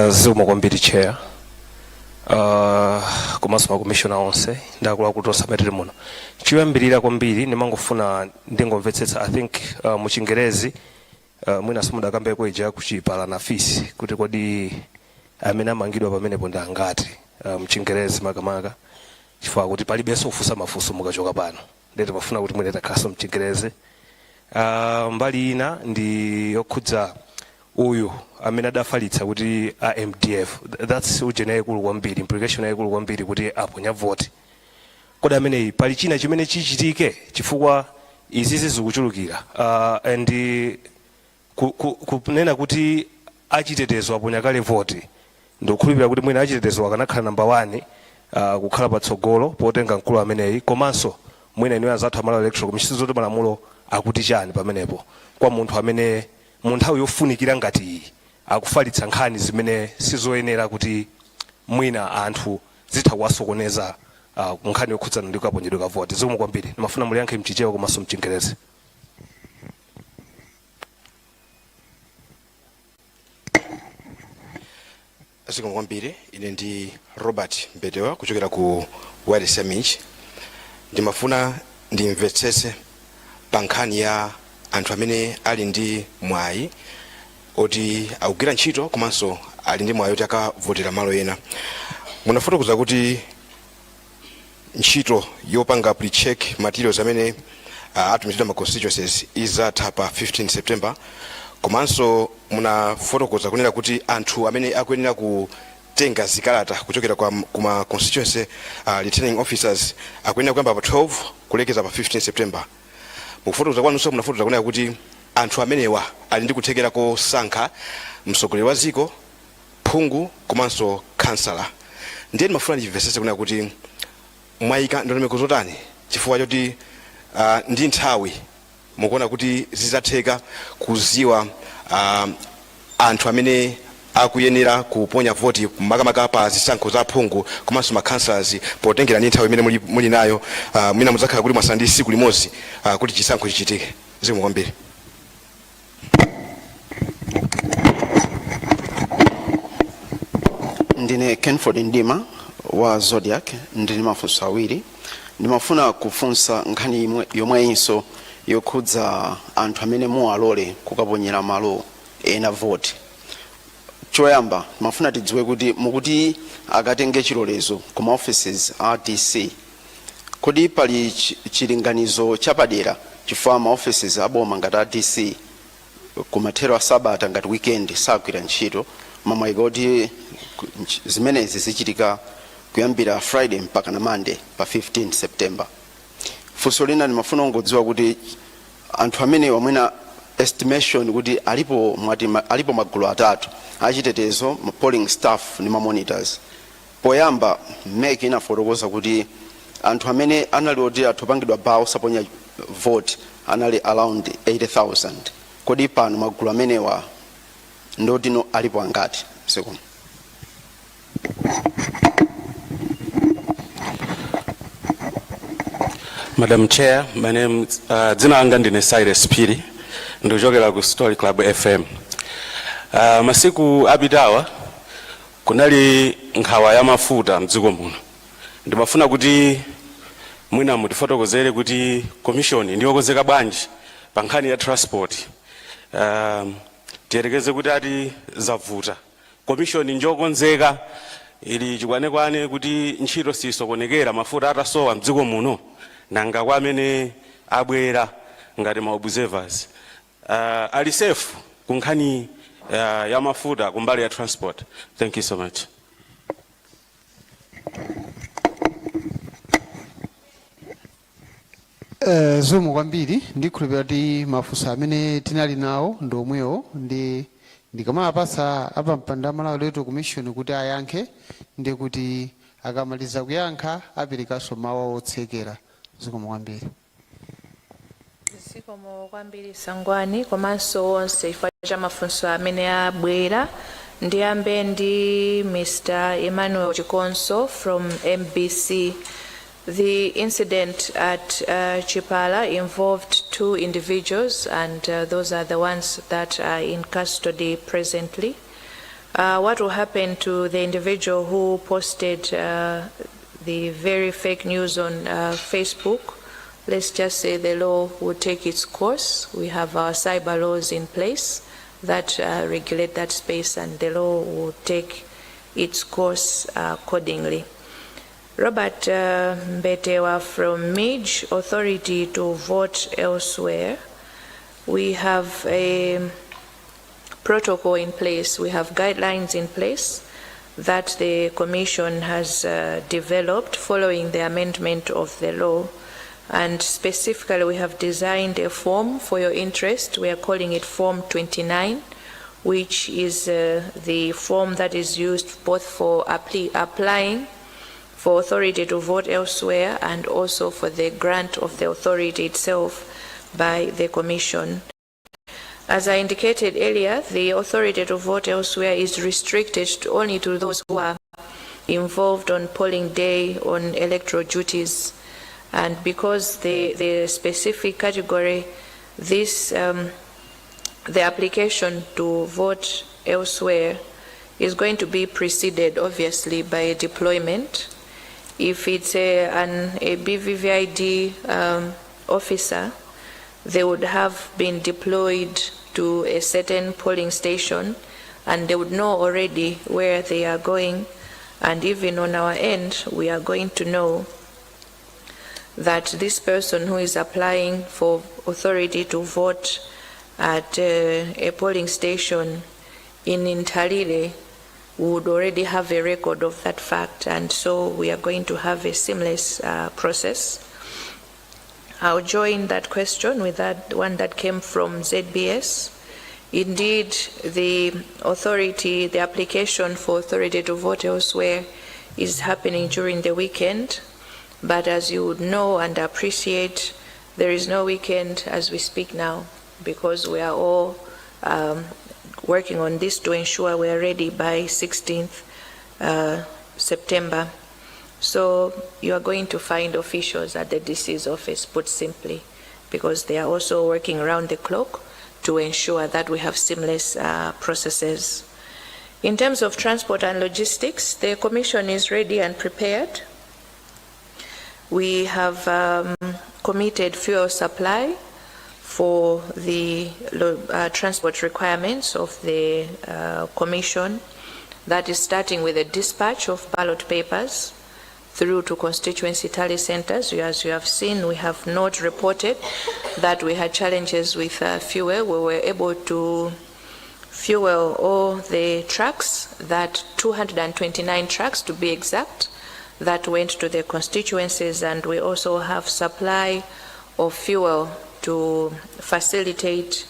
Zikomo kwambiri chair. Komanso makomishona onse ndakula kuti osamatire muno. Choyambirira kwambiri ndimangofuna ndingomvetsetsa, I think mu Chingerezi mwina simudakambe kweja kuchipala na fisi kuti kodi amene amangidwa pamenepo ndangati mu Chingerezi makamaka chifukwa kuti palibenso kufunsa mafunso mukachoka pano. Ndete pafuna kuti mwene takhaso mu Chingerezi. Mbali ina ndi yokhudza uyu amene adafalitsa kuti AMDF, that's ujene yayikulu kwambiri, implication yayikulu kwambiri kuti aponya vote. Kodi ameneyi pali china chimene chichitike chifukwa izizi zikuchulukira and kunena kuti achitetezo aponya kale vote, ndikukhulupirira kuti mwina achitetezo akanakhala number 1 kukhala patsogolo potenga mkulu ameneyi, komanso mwina iniwe azathu Malawi Electoral Commission zoti malamulo akuti chani pamenepo kwa munthu amene mu nthawi yofunikira ngati iyi akufalitsa nkhani zimene sizoyenera kuti mwina anthu zitha kuwasokoneza nkhani yokhudzana ndi kaponyedwe ka vote. Zikomo kwambiri, ndimafuna muliyankhe mchichewa komanso mchingerezi. Zikomo kwambiri, ine ndi Robert Mbedewa kuchokera ku Wide Summit. Ndimafuna ndimvetsese pa nkhani ya anthu amene ali ndi mwayi oti akugwira ntchito komanso ali ndi mwayi oti akavotera malo ena. Munafotokoza kuti ntchito yopanga pre-check materials amene atumizidwa ma constituencies izatha pa 15 September. Komanso munafotokoza kunena kuti anthu amene akuyenera kutenga zikalata kuchokera kuma constituency returning officers akuyenera kuyamba pa 12 kulekeza pa 15 September. Mukufotokoza kwanunso munafotokoza kunena kuti anthu amenewa ali ndi kuthekera kosankha mtsogoleri wa dziko, phungu komanso kansala. Ndiye ndimafuna ndimvetsetse kunena kuti mwayika ndondomeko zotani chifukwa choti ndi nthawi mukuona kuti zizatheka kuziwa anthu amene akuyenera kuponya voti makamaka pa zisankho za phungu komanso makansalas potengera ndi nthawi imene muli nayo mwina muzakhala kuti mwasala ndi tsiku limodzi kuti chisankho chichitike. Zikomo kwambiri. Ndine Kenford Ndima wa Zodiac, ndine mafunso awiri. Ndimafuna kufunsa nkhani yomweyinso yokhudza anthu amene muwalole kukaponyera malo ena vote. Choyamba mafuna tidziwe kuti mukuti akatenge chilolezo kuma offices a DC, kodi pali chilinganizo chapadera chifukwa ma offices aboma ngati a DC kumathero a Sabata ngati weekend sagwira ntchito, mamwayika kuti zimenezi zichitika kuyambira Friday mpaka na Monday pa 15 September. Funso lina ndimafuna ngodziwa kuti anthu amene wamwena estimation kuti alipo magulu atatu achitetezo, polling staff ni monitors. Poyamba meki inafotokoza kuti anthu amene anali oti atopangidwa bawo saponya vote anali around 80,000. Kodi pano magulu amenewa ndotino alipo angati? Second. Madam Chair, my name dzina langa ndine Cyrus Piri, ndikuchokera ku Story Club FM. Masiku apitawa kunali nkhawa ya mafuta mdziko muno. Ndimafuna kuti mwina mutifotokozere kuti commission ndiyokonzeka bwanji pa nkhani ya transport. Tiyerekeze kuti ati zavuta. Commission njokonzeka ili chikwanekwane kuti ntchito sisokonekera mafuta atasowa mdziko muno nanga kwa amene abwera ngati ma observers. Ali safe ku nkhani ya mafuta kumbali ya transport. Thank you so much. Zomwe kwambiri ndikhulupirira kuti mafunso amene tinali nawo ndomwewo ndikamapasa apampanda malawo letu commission kuti ayankhe ndi kuti akamaliza kuyankha aperekanso mawu otsekera. Zikomo kwambiri. Zikomo kwambiri Sangwani komanso onse chifukwa cha mafunso amene abwera. Ndiyambe ndi Mr. Emmanuel Chikonso from MBC. The incident at Chipala involved 2 individuals, and those are the ones that are in custody presently. What will happen to the individual who posted the very fake news on Facebook? Let's just say the law will take its course. We have our cyber laws in place that regulate that space, and the law will take its course accordingly. Robert Mbetewa from MIJ, Authority to Vote Elsewhere. We have a protocol in place, we have guidelines in place that the Commission has developed following the amendment of the law. And specifically, we have designed a form for your interest. We are calling it Form 29, which is the form that is used both for applying for authority to vote elsewhere and also for the grant of the authority itself by the Commission. As I indicated earlier, the authority to vote elsewhere is restricted only to those who are involved on polling day on electoral duties. And because the specific category, this the application to vote elsewhere is going to be preceded, obviously, by a deployment. If it's a BVVID officer, they would have been deployed to a certain polling station, and they would know already where they are going. And even on our end, we are going to know that this person who is applying for authority to vote at a polling station in Intalile would already have a record of that fact, and so we are going to have a seamless process. I'll join that question with that one that came from ZBS. Indeed, the authority, the application for authority to vote elsewhere is happening during the weekend, but as you would know and appreciate, there is no weekend as we speak now, because we are all working on this to ensure we are ready by 16th September. So you are going to find officials at the DC's office, put simply, because they are also working around the clock to ensure that we have seamless processes. In terms of transport and logistics, the Commission is ready and prepared. We have committed fuel supply for the transport requirements of the Commission. That is starting with the dispatch of ballot papers through to constituency tally centers. As you have seen, we have not reported that we had challenges with fuel. We were able to fuel all the trucks, that 229 trucks to be exact, that went to the constituencies, and we also have supply of fuel to facilitate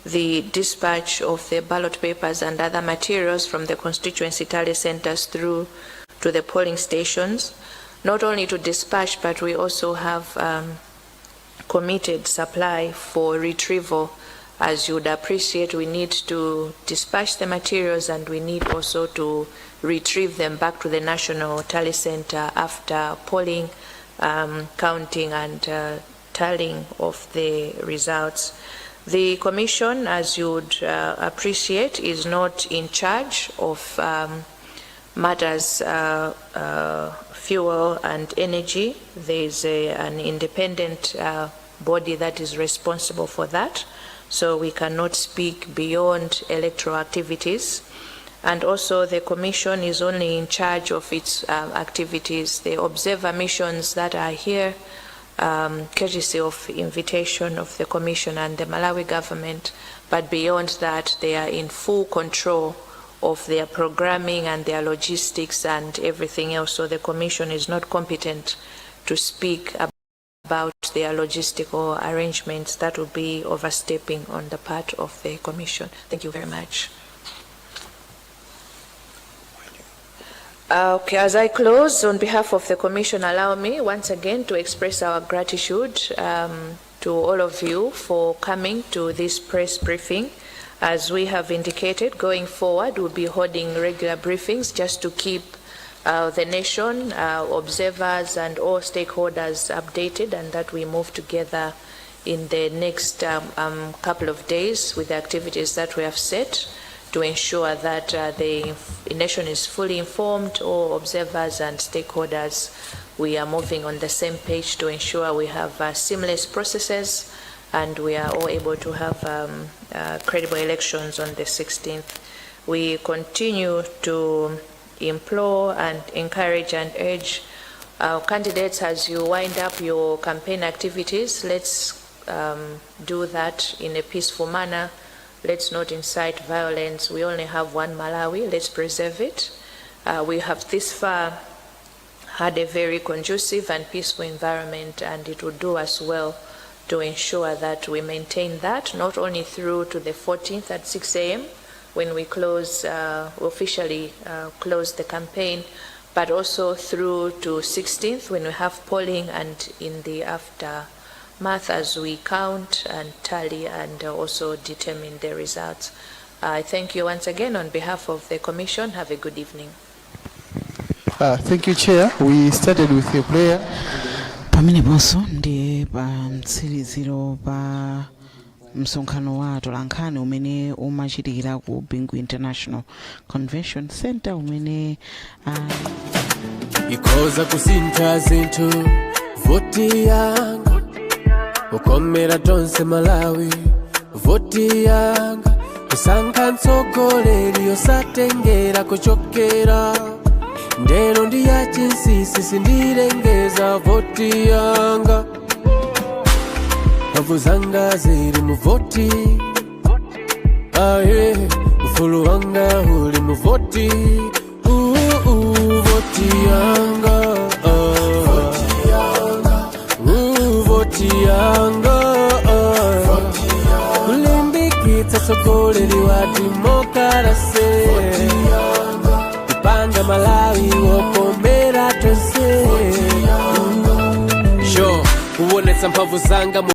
the dispatch of the ballot papers and other materials from the constituency tally centers through to the polling stations. not only to dispatch, but we also have committed supply for retrieval. As you would appreciate, we need to dispatch the materials and we need also to retrieve them back to the National Tally Center after polling, counting and tallying of the results. The Commission, as you would appreciate, is not in charge of matters fuel and energy. There is an independent body that is responsible for that. So we cannot speak beyond electoral activities. And also the Commission is only in charge of its activities. The observer missions that are here, courtesy of invitation of the Commission and the Malawi government, but beyond that they are in full control of their programming and their logistics and everything else. So the Commission is not competent to speak about their logistical arrangements. That would be overstepping on the part of the Commission. Thank you very much. Okay, as I close, on behalf of the Commission, allow me once again to express our gratitude to all of you for coming to this press briefing. As we have indicated, going forward, we'll be holding regular briefings just to keep the nation, observers and all stakeholders updated, and that we move together in the next couple of days with the activities that we have set to ensure that the nation is fully informed, all observers and stakeholders. We are moving on the same page to ensure we have seamless processes and we are all able to have credible elections on the 16th. We continue to implore and encourage and urge our candidates, as you wind up your campaign activities, let's do that in a peaceful manner. Let's not incite violence. We only have one Malawi. Let's preserve it. We have this far had a very conducive and peaceful environment, and it would do us well to ensure that we maintain that, not only through to the 14th at 6 a.m. when we close, officially close the campaign, but also through to 16th when we have polling and in the aftermath as we count and tally and also determine the results. I thank you once again on behalf of the Commission. Have a good evening. Thank you, Chair. We started with your prayer. Pamene bonso ndi pa mtsiriziro pa msonkhano wa atolankhani umene umachitikira ku Bingu International Convention Center umene ikoza kusintha zinthu voti yanga ukomera tonse Malawi voti yanga kusankha mtsogoleri yosatengera kuchokera ndero ndi ya chinsisi sindilengeza voti yanga mphamvu zanga ziri mu voti aye ufulu wanga uli mu voti voti yanga voti yanga kulimbikitsa tsogoleri wa demokrasi kupanga Malawi wokomera tonse sure kuonetsa mphamvu zanga